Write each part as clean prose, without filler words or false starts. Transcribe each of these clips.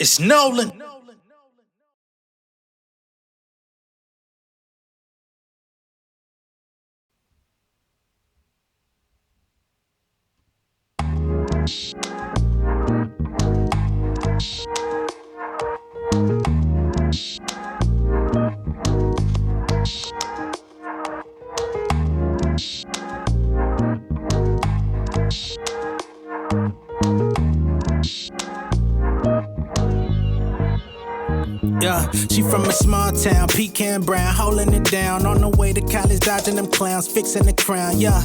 It's Nolan. Yeah, she from a small town, pecan brown, holding it down. On the way to college, dodging them clowns, fixing the crown. Yeah,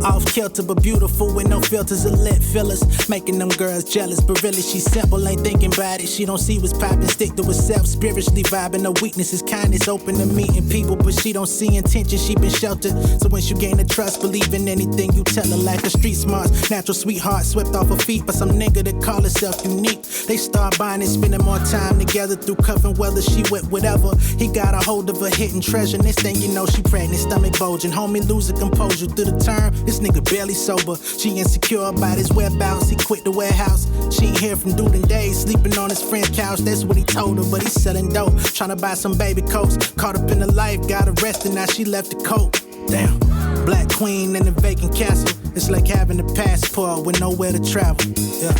off kilter but beautiful with no filters or lip fillers, making them girls jealous. But really, she's simple, ain't thinking about it. She don't see what's popping, stick to herself, spiritually vibing. Her weakness is kindness, open to meeting people, but she don't see intention. She been sheltered, so when she gain the trust, believe in anything you tell her. Like a street smarts, natural sweetheart, swept off her feet by some nigga that call herself unique. They start buying and spending more time together through cuffing weather. She with whatever. He got a hold of her hidden treasure. Next thing you know, she pregnant, stomach bulging. Homie losing composure through the term. This nigga barely sober. She insecure about his whereabouts. He quit the warehouse. She ain't hear from dude in days. Sleeping on his friend's couch. That's what he told her. But he's selling dope. Trying to buy some baby coats. Caught up in the life. Got arrested. Now she left the coat. Damn. Black queen in a vacant castle. It's like having a passport with nowhere to travel. Yeah.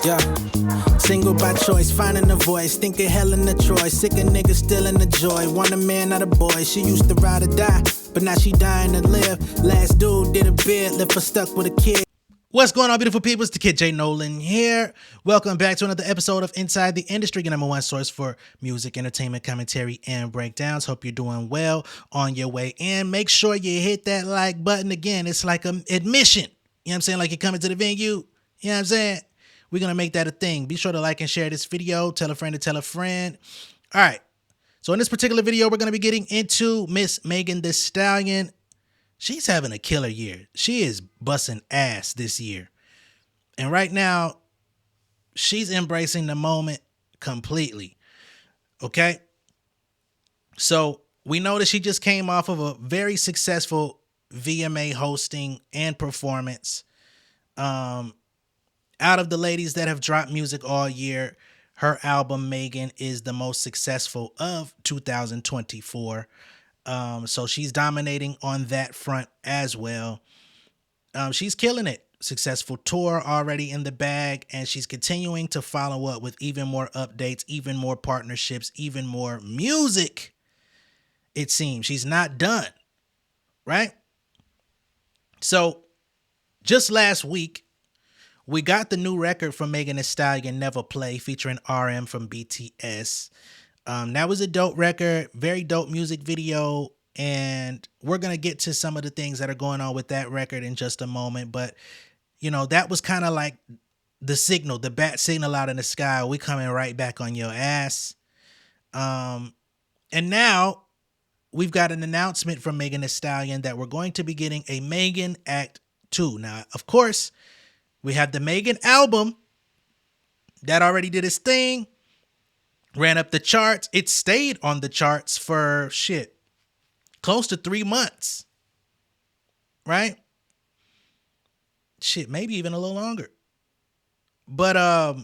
Yeah, single by choice, finding a voice, thinking Helen of Troy, sick of niggas stealing the joy, want a man, not a boy. She used to ride or die, but now she dying to live. Last dude did a bid, left her stuck with a kid. What's going on, beautiful people? It's the kid J Nolan here. Welcome back to another episode of Inside the Industry, your number one source for music, entertainment, commentary, and breakdowns. Hope you're doing well on your way in. Make sure you hit that like button. Again, it's like an admission. You know what I'm saying? Like you're coming to the venue. You know what I'm saying? We're going to make that a thing. Be sure to like and share this video. Tell a friend to tell a friend. All right. So in this particular video, we're going to be getting into Miss Megan Thee Stallion. She's having a killer year. She is busting ass this year. And right now, she's embracing the moment completely. Okay? So we know that she just came off of a very successful VMA hosting and performance. Out of the ladies that have dropped music all year, her album Megan is the most successful of 2024. So she's dominating on that front as well. She's killing it. Successful tour already in the bag, and she's continuing to follow up with even more updates, even more partnerships, even more music. It seems she's not done, right? So just last week, we got the new record from Megan Thee Stallion, Never Play, featuring RM from BTS. That was a dope record, very dope music video, and we're going to get to some of the things that are going on with that record in just a moment. But, you know, that was kind of like the signal, the bat signal out in the sky. We coming right back on your ass. And now we've got an announcement from Megan Thee Stallion that we're going to be getting a Megan Act 2. Now, of course, we have the Megan album that already did its thing, ran up the charts. It stayed on the charts for close to 3 months, right? Maybe even a little longer. But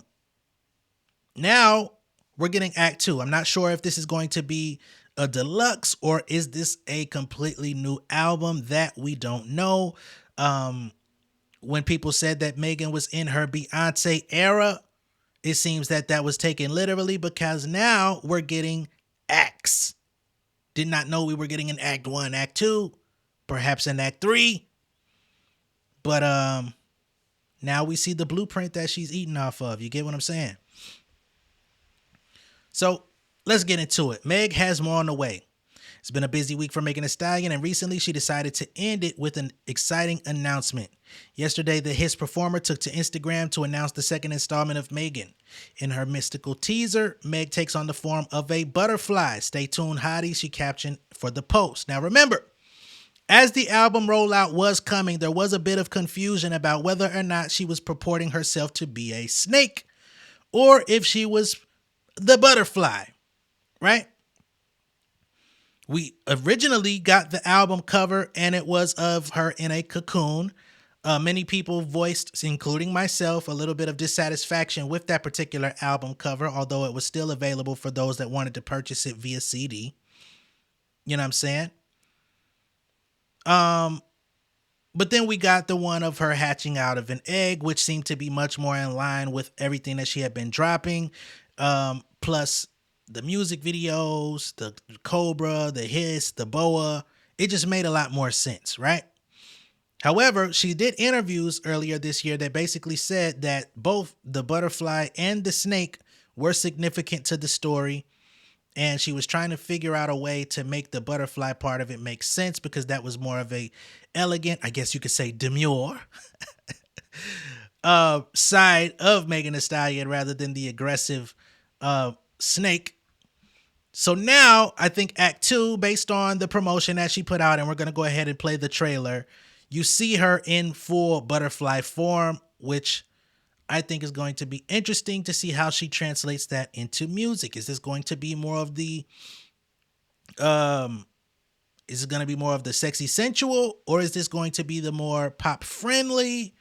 now we're getting Act 2. I'm not sure if this is going to be a deluxe or is this a completely new album. That we don't know. When people said that Megan was in her Beyonce era, it seems that that was taken literally, because now we're getting acts. Did not know we were getting an Act 1, Act 2, perhaps an Act 3. But now we see the blueprint that she's eating off of. You get what I'm saying? So let's get into it. Meg has more on the way. It's been a busy week for Megan Thee Stallion, and recently she decided to end it with an exciting announcement. Yesterday, the Hits performer took to Instagram to announce the second installment of Megan. In her mystical teaser, Meg takes on the form of a butterfly. Stay tuned, hottie, she captioned for the post. Now remember, as the album rollout was coming, there was a bit of confusion about whether or not she was purporting herself to be a snake or if she was the butterfly, right? We originally got the album cover, and it was of her in a cocoon. Many people voiced, including myself, a little bit of dissatisfaction with that particular album cover, although it was still available for those that wanted to purchase it via CD. You know what I'm saying? Um, but then we got the one of her hatching out of an egg, which seemed to be much more in line with everything that she had been dropping. Plus the music videos, the Cobra, the Hiss, the Boa. It just made a lot more sense, right? However, she did interviews earlier this year that basically said that both the butterfly and the snake were significant to the story, and she was trying to figure out a way to make the butterfly part of it make sense because that was more of a elegant, I guess you could say demure side of Megan Thee Stallion rather than the aggressive snake. So now I think Act 2, based on the promotion that she put out, and we're going to go ahead and play the trailer, you see her in full butterfly form, which I think is going to be interesting to see how she translates that into music. Is this going to be more of the um is it going to be more of the sexy sensual, or is this going to be the more pop friendly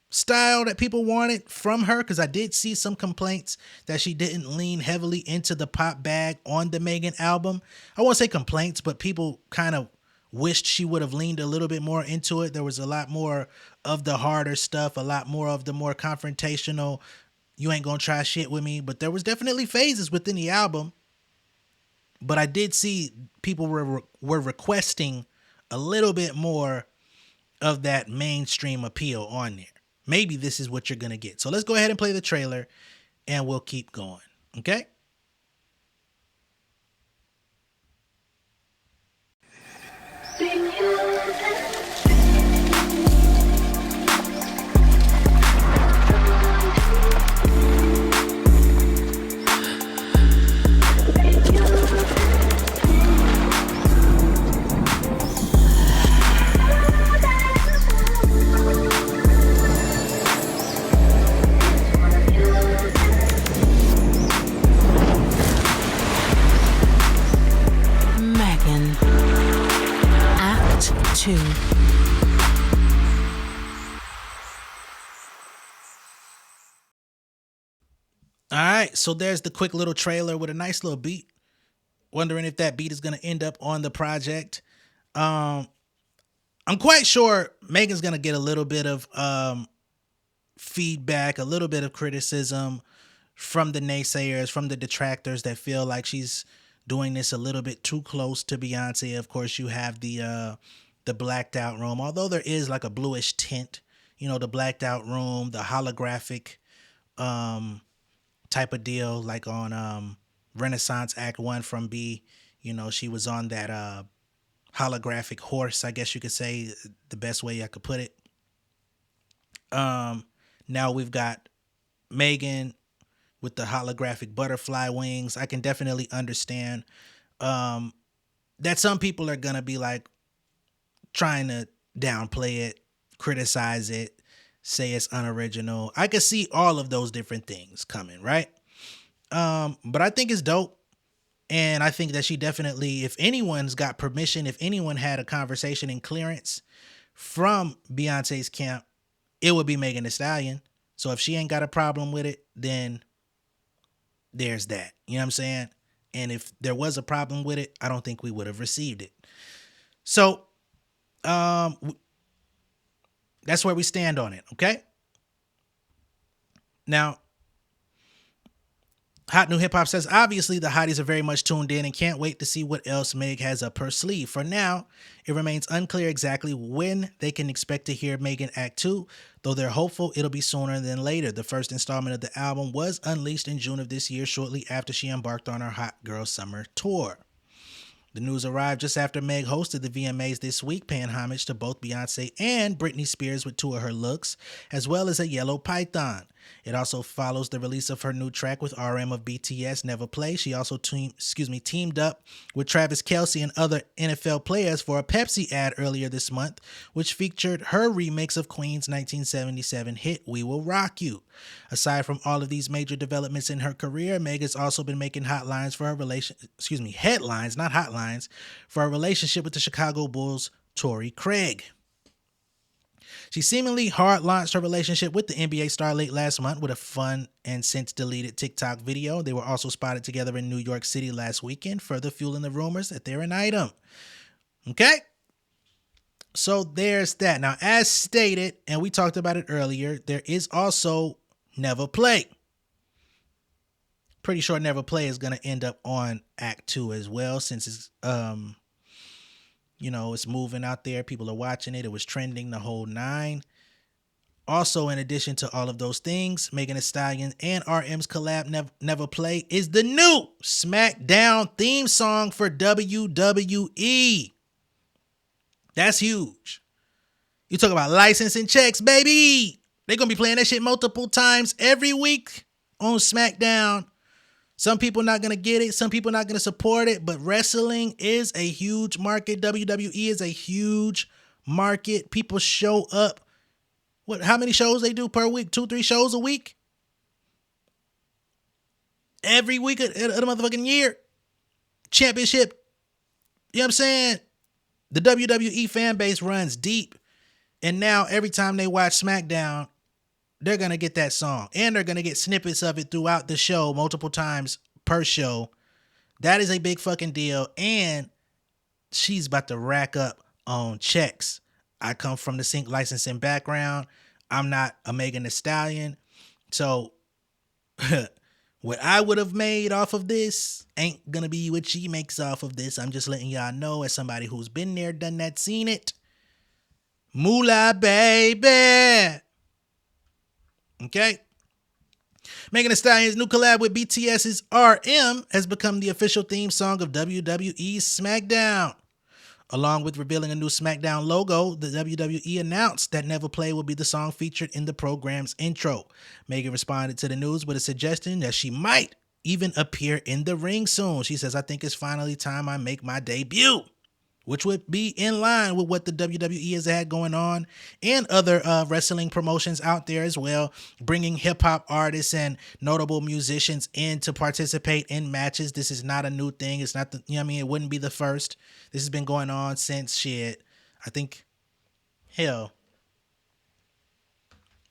style that people wanted from her? Because I did see some complaints that she didn't lean heavily into the pop bag on the Megan album. I won't say complaints, but people kind of wished she would have leaned a little bit more into it. There was a lot more of the harder stuff, a lot more of the more confrontational, you ain't gonna try shit with me. But there was definitely phases within the album. But I did see people were requesting a little bit more of that mainstream appeal on there. Maybe this is what you're gonna get. So let's go ahead and play the trailer and we'll keep going. Okay? Megan. Act 2. All right, so there's the quick little trailer with a nice little beat. Wondering if that beat is going to end up on the project. I'm quite sure Megan's going to get a little bit of feedback, a little bit of criticism from the naysayers, from the detractors that feel like she's doing this a little bit too close to Beyonce. Of course, you have the blacked out room, although there is like a bluish tint. You know, the blacked out room, the holographic type of deal, like on Renaissance Act 1 from B. You know, she was on that holographic horse, I guess you could say, the best way I could put it. Now we've got Megan with the holographic butterfly wings. I can definitely understand that some people are gonna be like trying to downplay it, criticize it, say it's unoriginal. I could see all of those different things coming, right? But I think it's dope. And I think that she definitely, if anyone's got permission, if anyone had a conversation and clearance from Beyonce's camp, it would be Megan Thee Stallion. So if she ain't got a problem with it, then there's that. You know what I'm saying? And if there was a problem with it, I don't think we would have received it. So that's where we stand on it, okay? Now, Hot New Hip Hop says, obviously the hotties are very much tuned in and can't wait to see what else Meg has up her sleeve. For now, it remains unclear exactly when they can expect to hear Megan Act 2, though they're hopeful it'll be sooner than later. The first installment of the album was unleashed in June of this year, shortly after she embarked on her Hot Girl Summer Tour. The news arrived just after Meg hosted the VMAs this week, paying homage to both Beyonce and Britney Spears with two of her looks, as well as a yellow python. It also follows the release of her new track with RM of BTS, Never Play. She also teamed up with Travis Kelce and other NFL players for a Pepsi ad earlier this month, which featured her remix of Queen's 1977 hit We Will Rock You. Aside from all of these major developments in her career, Megan's also been making headlines, not hotlines, for her relationship with the Chicago Bulls' Torrey Craig. She seemingly hard launched her relationship with the NBA star late last month with a fun and since deleted TikTok video. They were also spotted together in New York City last weekend, further fueling the rumors that they're an item. Okay? So there's that. Now, as stated, and we talked about it earlier, there is also Never Play. Pretty sure Never Play is going to end up on Act 2 as well, since it's it's moving out there. People are watching it. It was trending the whole nine. Also, in addition to all of those things, Megan Thee Stallion and RM's collab Never Play is the new SmackDown theme song for WWE. That's huge. You talk about licensing checks, baby. They're going to be playing that shit multiple times every week on SmackDown. Some people not going to get it. Some people not going to support it. But wrestling is a huge market. WWE is a huge market. People show up. How many shows they do per week? 2-3 shows a week? Every week of the motherfucking year. Championship. You know what I'm saying? The WWE fan base runs deep. And now every time they watch SmackDown, they're going to get that song. And they're going to get snippets of it throughout the show multiple times per show. That is a big fucking deal. And she's about to rack up on checks. I come from the sync licensing background. I'm not a Megan Thee Stallion. So what I would have made off of this ain't going to be what she makes off of this. I'm just letting y'all know, as somebody who's been there, done that, seen it. Moolah, baby. Okay. Megan Thee Stallion's new collab with BTS's RM has become the official theme song of WWE's SmackDown. Along with revealing a new SmackDown logo, the WWE announced that Never Play will be the song featured in the program's intro. Megan responded to the news with a suggestion that she might even appear in the ring soon. She says, "I think it's finally time I make my debut," which would be in line with what the WWE has had going on and other wrestling promotions out there as well, bringing hip-hop artists and notable musicians in to participate in matches. This is not a new thing. It's not it wouldn't be the first. This has been going on since shit. I think, hell,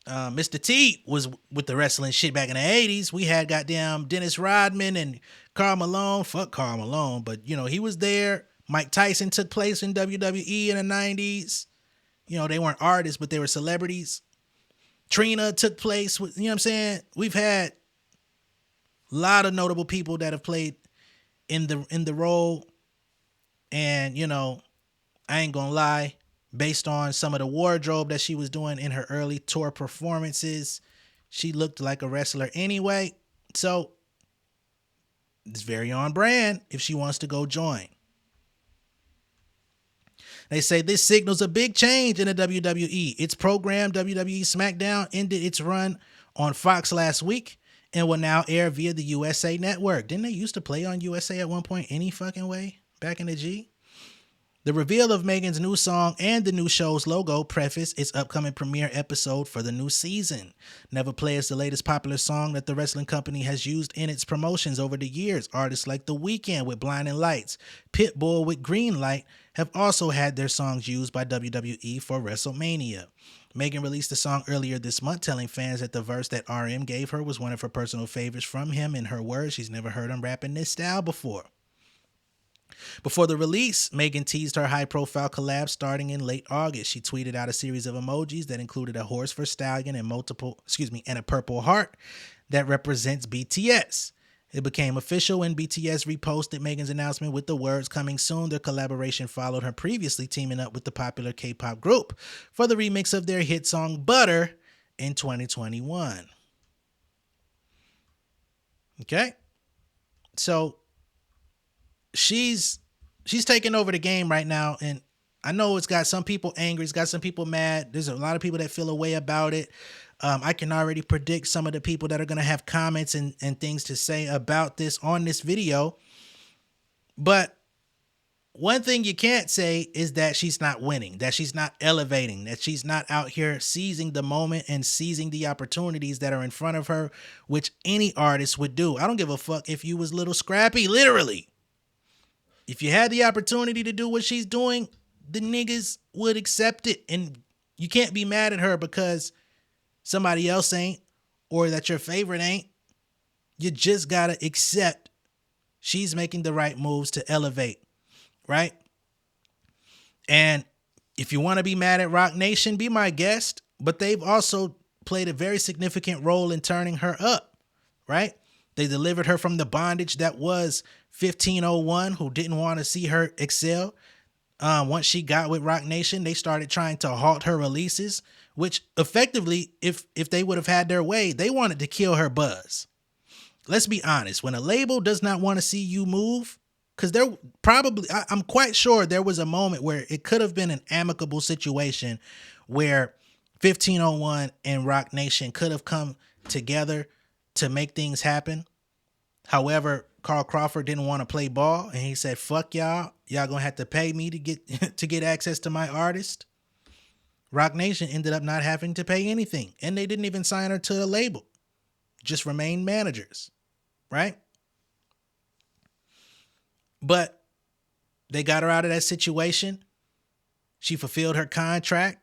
Mr. T was with the wrestling shit back in the 80s. We had goddamn Dennis Rodman and Karl Malone. Fuck Karl Malone, but he was there. Mike Tyson took place in WWE in the 90s. They weren't artists, but they were celebrities. Trina took place with, what I'm saying? We've had a lot of notable people that have played in the role. And, I ain't gonna lie, based on some of the wardrobe that she was doing in her early tour performances, she looked like a wrestler anyway. So it's very on brand if she wants to go join. They say this signals a big change in the WWE. Its program, WWE SmackDown, ended its run on Fox last week and will now air via the USA Network. Didn't they used to play on USA at one point any fucking way back in the G? The reveal of Megan's new song and the new show's logo preface its upcoming premiere episode for the new season. Never Play is the latest popular song that the wrestling company has used in its promotions over the years. Artists like The Weeknd with Blinding Lights, Pitbull with Green Light have also had their songs used by WWE for WrestleMania. Megan released the song earlier this month, telling fans that the verse that RM gave her was one of her personal favorites from him. In her words, she's never heard him rapping this style before. Before the release, Megan teased her high-profile collab starting in late August. She tweeted out a series of emojis that included a horse for Stallion and a purple heart that represents BTS. It became official when BTS reposted Megan's announcement with the words "coming soon." Their collaboration followed her previously teaming up with the popular K-pop group for the remix of their hit song Butter in 2021. Okay? So she's taking over the game right now, and I know it's got some people angry. It's got some people mad. There's a lot of people that feel a way about it. I can already predict some of the people that are going to have comments and things to say about this on this video. But one thing you can't say is that she's not winning, that she's not elevating, that she's not out here seizing the moment and seizing the opportunities that are in front of her, which any artist would do. I don't give a fuck if you was little Scrappy, literally. If you had the opportunity to do what she's doing, the niggas would accept it. And you can't be mad at her because somebody else ain't, or that your favorite ain't. You just gotta accept she's making the right moves to elevate. Right? And if you want to be mad at Roc Nation, be my guest. But they've also played a very significant role in turning her up. Right? They delivered her from the bondage that was 1501, who didn't want to see her excel. Once she got with Roc Nation, they started trying to halt her releases, which effectively, if they would have had their way, they wanted to kill her buzz. Let's be honest. When a label does not want to see you move, because I'm quite sure there was a moment where it could have been an amicable situation where 1501 and Roc Nation could have come together to make things happen. However, Carl Crawford didn't want to play ball, and he said, fuck y'all. Y'all gonna have to pay me to get access to my artist. Roc Nation ended up not having to pay anything, and they didn't even sign her to the label. Just remained managers, right? But they got her out of that situation. She fulfilled her contract.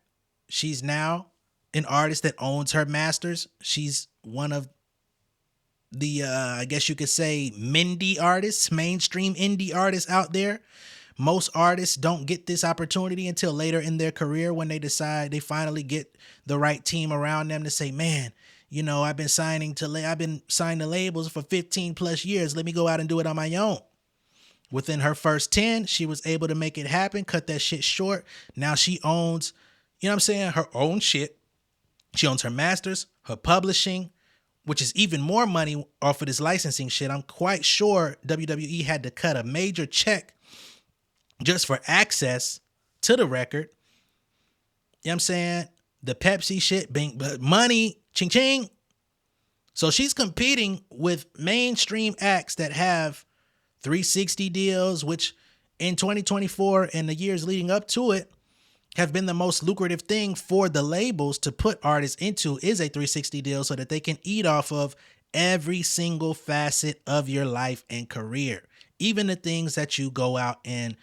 She's now an artist that owns her masters. She's one of the, I guess you could say, Mindy artists, mainstream indie artists out there. Most artists don't get this opportunity until later in their career when they decide they finally get the right team around them to say, man, you know, I've been signed to labels for 15 plus years. Let me go out and do it on my own. Within her first 10, she was able to make it happen, cut that shit short. Now she owns, you know what I'm saying, her own shit. She owns her masters, her publishing, which is even more money off of this licensing shit. I'm quite sure WWE had to cut a major check just for access to the record. You know what I'm saying? The Pepsi shit, money, ching ching. So she's competing with mainstream acts that have 360 deals, which in 2024 and the years leading up to it have been the most lucrative thing for the labels to put artists into, is a 360 deal so that they can eat off of every single facet of your life and career. Even the things that you go out and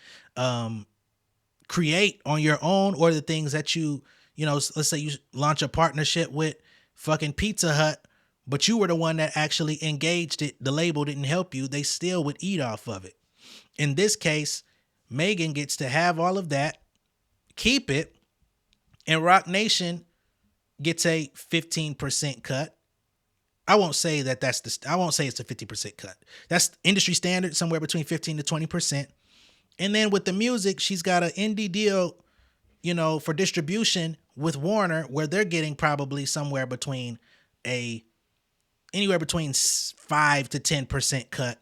create on your own, or the things that you know, let's say you launch a partnership with fucking Pizza Hut, but you were the one that actually engaged it. The label didn't help you. They still would eat off of it. In this case, Megan gets to have all of that, keep it, and Roc Nation gets a 15% cut. I won't say that I won't say it's a 50% cut. That's industry standard, somewhere between 15 to 20%. And then with the music, she's got an indie deal, you know, for distribution with Warner, where they're getting probably anywhere between 5 to 10% cut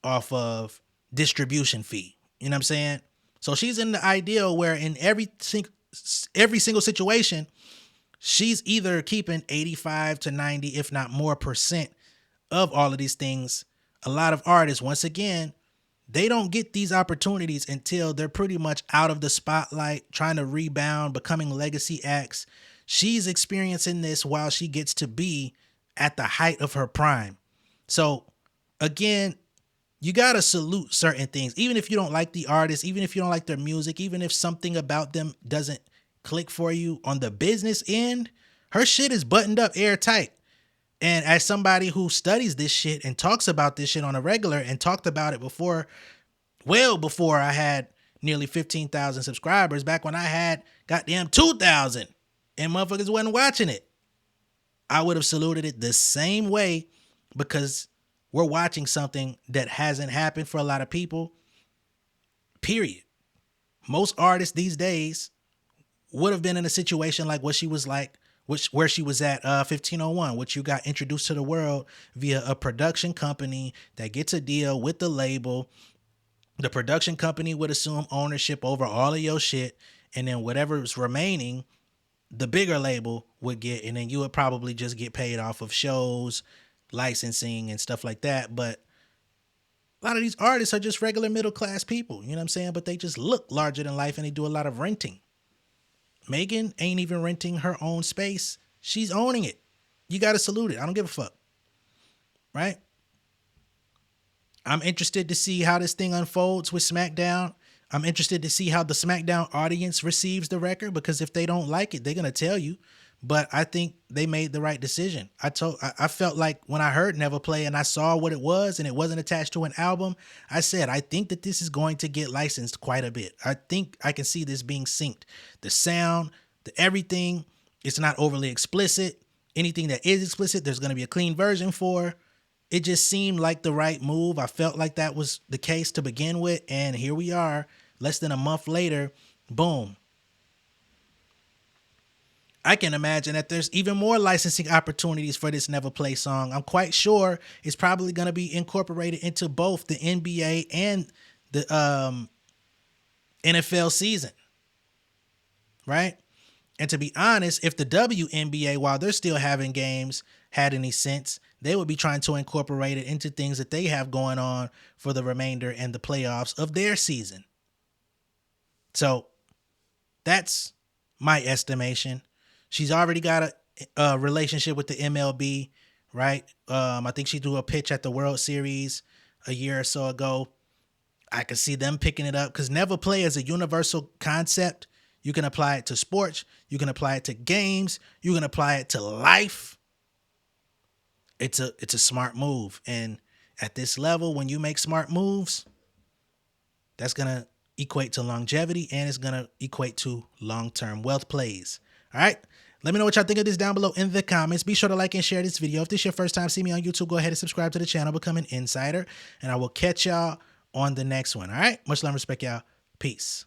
off of distribution fee. You know what I'm saying? So she's in the ideal where in every single situation, she's either keeping 85 to 90, if not more percent of all of these things. A lot of artists, once again, they don't get these opportunities until they're pretty much out of the spotlight, trying to rebound, becoming legacy acts. She's experiencing this while she gets to be at the height of her prime. So again, you got to salute certain things. Even if you don't like the artist, even if you don't like their music, even if something about them doesn't click for you on the business end, her shit is buttoned up airtight. And as somebody who studies this shit and talks about this shit on a regular, and talked about it before, well before I had nearly 15,000 subscribers, back when I had goddamn 2,000 and motherfuckers wasn't watching it, I would have saluted it the same way, because we're watching something that hasn't happened for a lot of people, period. Most artists these days would have been in a situation like what she was like, where she was at 1501, which you got introduced to the world via a production company that gets a deal with the label. The production company would assume ownership over all of your shit, and then whatever's remaining, the bigger label would get, and then you would probably just get paid off of shows, licensing, and stuff like that. But a lot of these artists are just regular middle class people, you know what I'm saying? But they just look larger than life, and they do a lot of renting. Megan ain't even renting her own space. She's owning it. You got to salute it. I don't give a fuck. Right? I'm interested to see how this thing unfolds with SmackDown. I'm interested to see how the SmackDown audience receives the record, because if they don't like it, they're going to tell you. But I think they made the right decision. I felt like when I heard Neva play and I saw what it was and it wasn't attached to an album, I said, I think that this is going to get licensed quite a bit. I think I can see this being synced. The sound, the everything, it's not overly explicit. Anything that is explicit, there's going to be a clean version for. It just seemed like the right move. I felt like that was the case to begin with. And here we are, less than a month later, boom. I can imagine that there's even more licensing opportunities for this Never Play song. I'm quite sure it's probably going to be incorporated into both the NBA and the NFL season, right? And to be honest, if the WNBA, while they're still having games, had any sense, they would be trying to incorporate it into things that they have going on for the remainder and the playoffs of their season. So that's my estimation. She's already got a relationship with the MLB, right? I think she threw a pitch at the World Series a year or so ago. I could see them picking it up because Never Play is a universal concept. You can apply it to sports. You can apply it to games. You can apply it to life. It's a smart move. And at this level, when you make smart moves, that's going to equate to longevity, and it's going to equate to long-term wealth plays. All right? Let me know what y'all think of this down below in the comments. Be sure to like and share this video. If this is your first time seeing me on YouTube, go ahead and subscribe to the channel, become an insider, and I will catch y'all on the next one. All right? Much love and respect, y'all. Peace.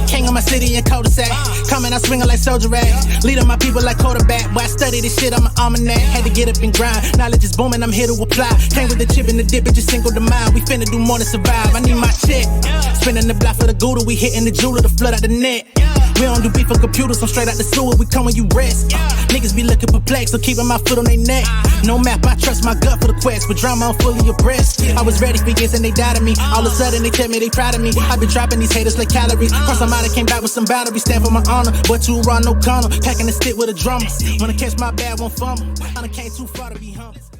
King of my city and cul-de-sac. Coming out swinging like soldier rags. Leading my people like quarterback. Boy, I study this shit on my almanac. Had to get up and grind. Knowledge is booming, I'm here to apply. Came with the chip and the dip, it just single the mind. We finna do more than survive. I need my check. Spinning the block for the Gouda. We hitting the jeweler to flood out the net. We don't do beef on computers, I'm straight out the sewer. We come when you rest. Niggas be looking perplexed, so keeping my foot on their neck. No map, I trust my gut for the quest. With drama, I'm fully abreast. I was ready for years and they doubted me. All of a sudden they tell me they proud of me. I been dropping these haters like calories. Cross them out, I came back with some boundaries. Stand for my honor, but too raw, no corner. Packing the stick with a drummer. Wanna catch my bad, one fumble. I done came too far to be humble.